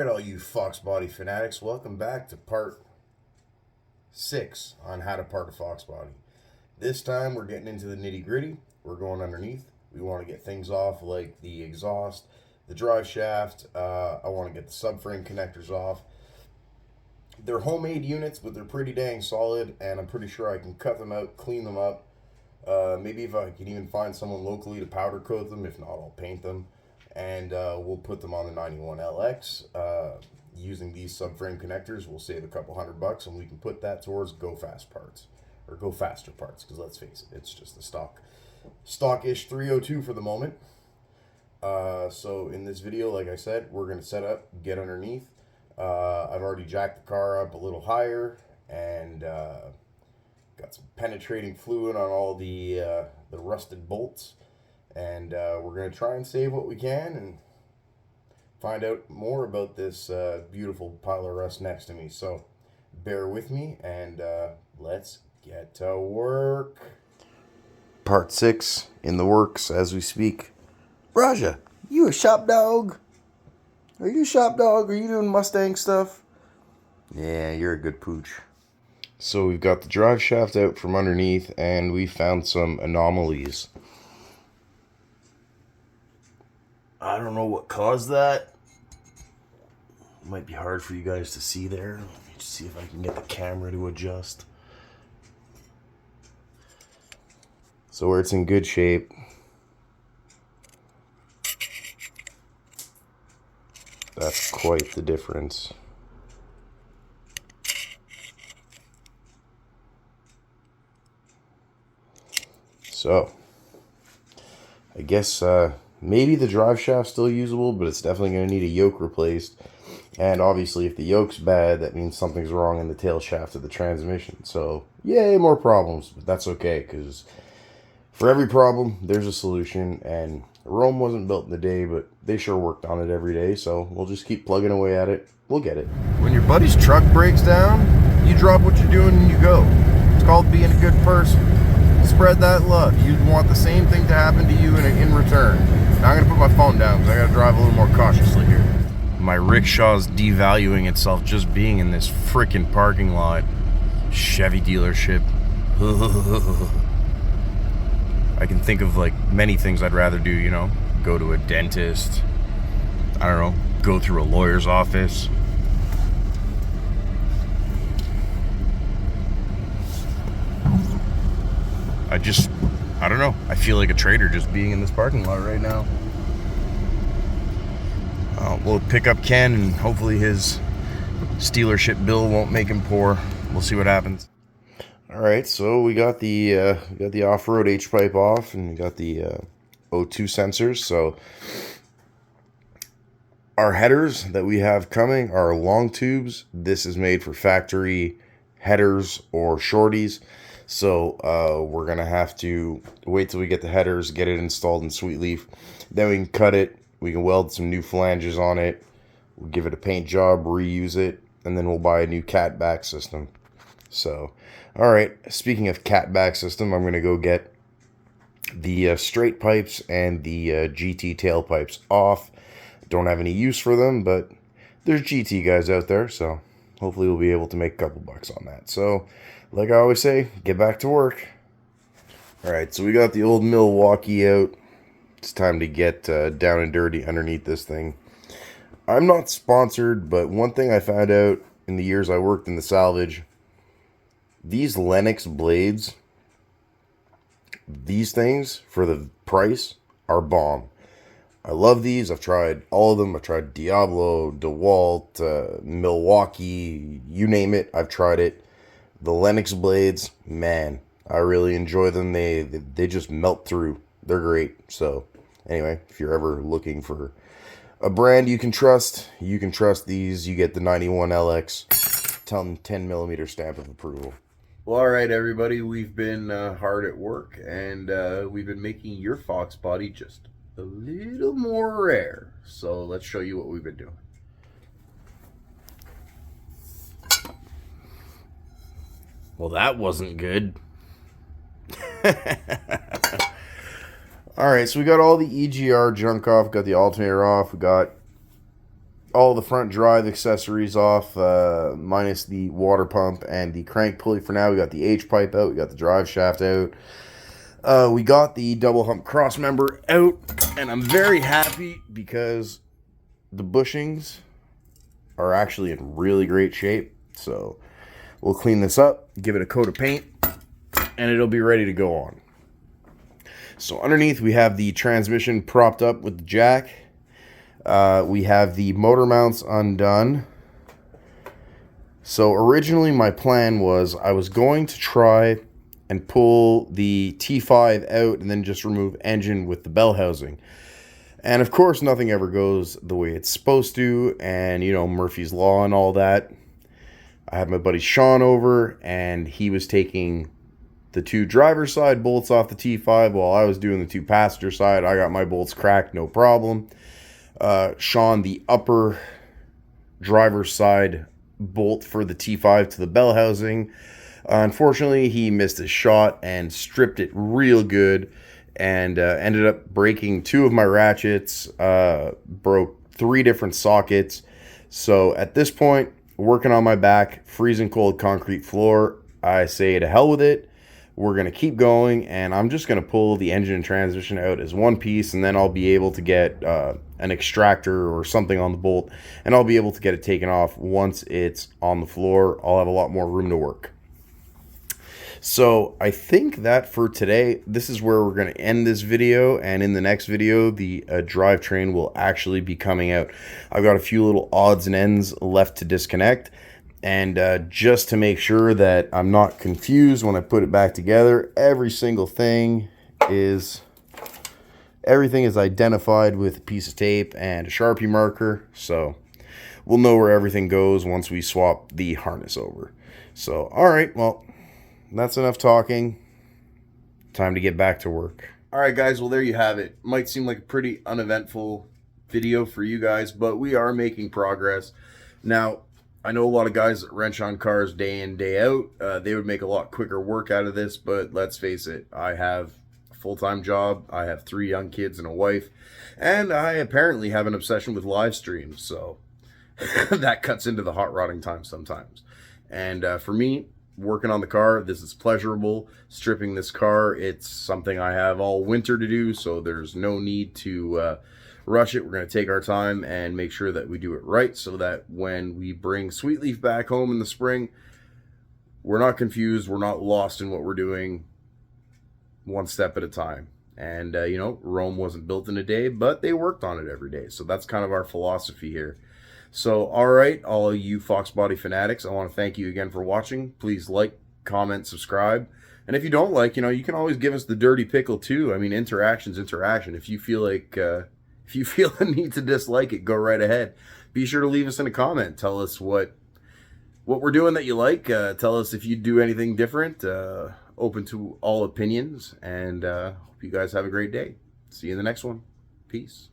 Alright, all you Fox Body fanatics, welcome back to part 6 on how to park a Fox Body. This time we're getting into the nitty gritty. We're going underneath. We want to get things off like the exhaust, the drive shaft. I want to get the subframe connectors off. They're homemade units, but they're pretty dang solid, and I'm pretty sure I can cut them out, clean them up. Maybe if I can even find someone locally to powder coat them. If not, I'll paint them. And we'll put them on the 91LX. Using these subframe connectors, we'll save a couple $100, and we can put that towards Go Fast parts, or Go Faster parts, because let's face it, it's just the stockish 302 for the moment. So in this video, like I said, we're going to set up, get underneath. I've already jacked the car up a little higher, and got some penetrating fluid on all the rusted bolts. And we're going to try and save what we can and find out more about this beautiful pile of rust next to me. So bear with me, and let's get to work. Part 6 in the works as we speak. Raja, you a shop dog? Are you a shop dog? Are you doing Mustang stuff? Yeah, you're a good pooch. So we've got the drive shaft out from underneath, and we found some anomalies. I don't know what caused that. It might be hard for you guys to see there. Let me just see if I can get the camera to adjust. So where it's in good shape, that's quite the difference. So I guess maybe the drive shaft's still usable, but it's definitely going to need a yoke replaced. And obviously, if the yoke's bad, that means something's wrong in the tail shaft of the transmission. So, yay, more problems. But that's okay, because for every problem, there's a solution. And Rome wasn't built in a day, but they sure worked on it every day. So, we'll just keep plugging away at it. We'll get it. When your buddy's truck breaks down, you drop what you're doing and you go. It's called being a good person. Spread that love. You'd want the same thing to happen to you in return. Now I'm going to put my phone down because I got to drive a little more cautiously here. My rickshaw's devaluing itself just being in this freaking parking lot. Chevy dealership. I can think of like many things I'd rather do, you know. Go to a dentist. I don't know. Go through a lawyer's office. I don't know. I feel like a traitor just being in this parking lot right now. We'll pick up Ken, and hopefully his stealership bill won't make him poor. We'll see what happens. All right, so we got the off-road H-pipe off, and we got the O2 sensors. So our headers that we have coming are long tubes. This is made for factory headers or shorties. So we're going to have to wait till we get the headers, get it installed in Sweet Leaf. Then we can cut it. We can weld some new flanges on it. We'll give it a paint job, reuse it, and then we'll buy a new cat back system. So, all right, speaking of cat back system, I'm going to go get the straight pipes and the GT tailpipes off. Don't have any use for them, but there's GT guys out there, so hopefully we'll be able to make a couple bucks on that. So, like I always say, get back to work. All right, so we got the old Milwaukee out. It's time to get down and dirty underneath this thing. I'm not sponsored, but one thing I found out in the years I worked in the salvage, these Lennox blades, these things, for the price, are bomb. I love these. I've tried all of them. I've tried Diablo, DeWalt, Milwaukee, you name it. I've tried it. The Lennox blades, man, I really enjoy them. They just melt through. They're great. So anyway, if you're ever looking for a brand you can trust these. You get the 91LX 10 millimeter stamp of approval. Well, all right, everybody, we've been hard at work, and we've been making your Fox Body just a little more rare. So let's show you what we've been doing. Well, that wasn't good. Alright, so we got all the EGR junk off, got the alternator off, we got all the front drive accessories off, minus the water pump and the crank pulley for now. We got the H-pipe out. We got the drive shaft out. We got the double hump cross member out. And I'm very happy because the bushings are actually in really great shape. So we'll clean this up, give it a coat of paint, and it'll be ready to go on. So underneath we have the transmission propped up with the jack. We have the motor mounts undone. So originally my plan was I was going to try and pull the T5 out and then just remove engine with the bell housing. And of course nothing ever goes the way it's supposed to, and you know, Murphy's Law and all that. I had my buddy Sean over and he was taking the two driver's side bolts off the T5 while I was doing the two passenger side. I got my bolts cracked, no problem. Sean, the upper driver's side bolt for the T5 to the bell housing. Unfortunately, he missed his shot and stripped it real good, and ended up breaking two of my ratchets, broke 3 different sockets. So at this point, working on my back, freezing cold concrete floor, I say to hell with it. We're going to keep going, and I'm just going to pull the engine and transmission out as one piece, and then I'll be able to get an extractor or something on the bolt, and I'll be able to get it taken off once it's on the floor. I'll have a lot more room to work. So I think that for today, this is where we're going to end this video, and in the next video, the drivetrain will actually be coming out. I've got a few little odds and ends left to disconnect. And just to make sure that I'm not confused when I put it back together, everything is identified with a piece of tape and a Sharpie marker. So we'll know where everything goes once we swap the harness over. So, all right, well, that's enough talking. Time to get back to work. All right, guys, well, there you have it. Might seem like a pretty uneventful video for you guys, but we are making progress. Now, I know a lot of guys that wrench on cars day in, day out. They would make a lot quicker work out of this, but let's face it, I have a full-time job. I have 3 young kids and a wife, and I apparently have an obsession with live streams, so that cuts into the hot rodding time sometimes. And for me, working on the car, this is pleasurable. Stripping this car, it's something I have all winter to do, so there's no need to rush it. We're going to take our time and make sure that we do it right, so that when we bring Sweetleaf back home in the spring, we're not confused, we're not lost in what we're doing, one step at a time. And you know, Rome wasn't built in a day, but they worked on it every day. So that's kind of our philosophy here. So all right, all you Fox Body fanatics, I want to thank you again for watching. Please like, comment, subscribe. And if you don't like, you know, you can always give us the dirty pickle too. I mean, interaction's interaction. If you feel like if you feel the need to dislike it, go right ahead. Be sure to leave us in a comment. Tell us what we're doing that you like. Tell us if you do anything different. Open to all opinions. And hope you guys have a great day. See you in the next one. Peace.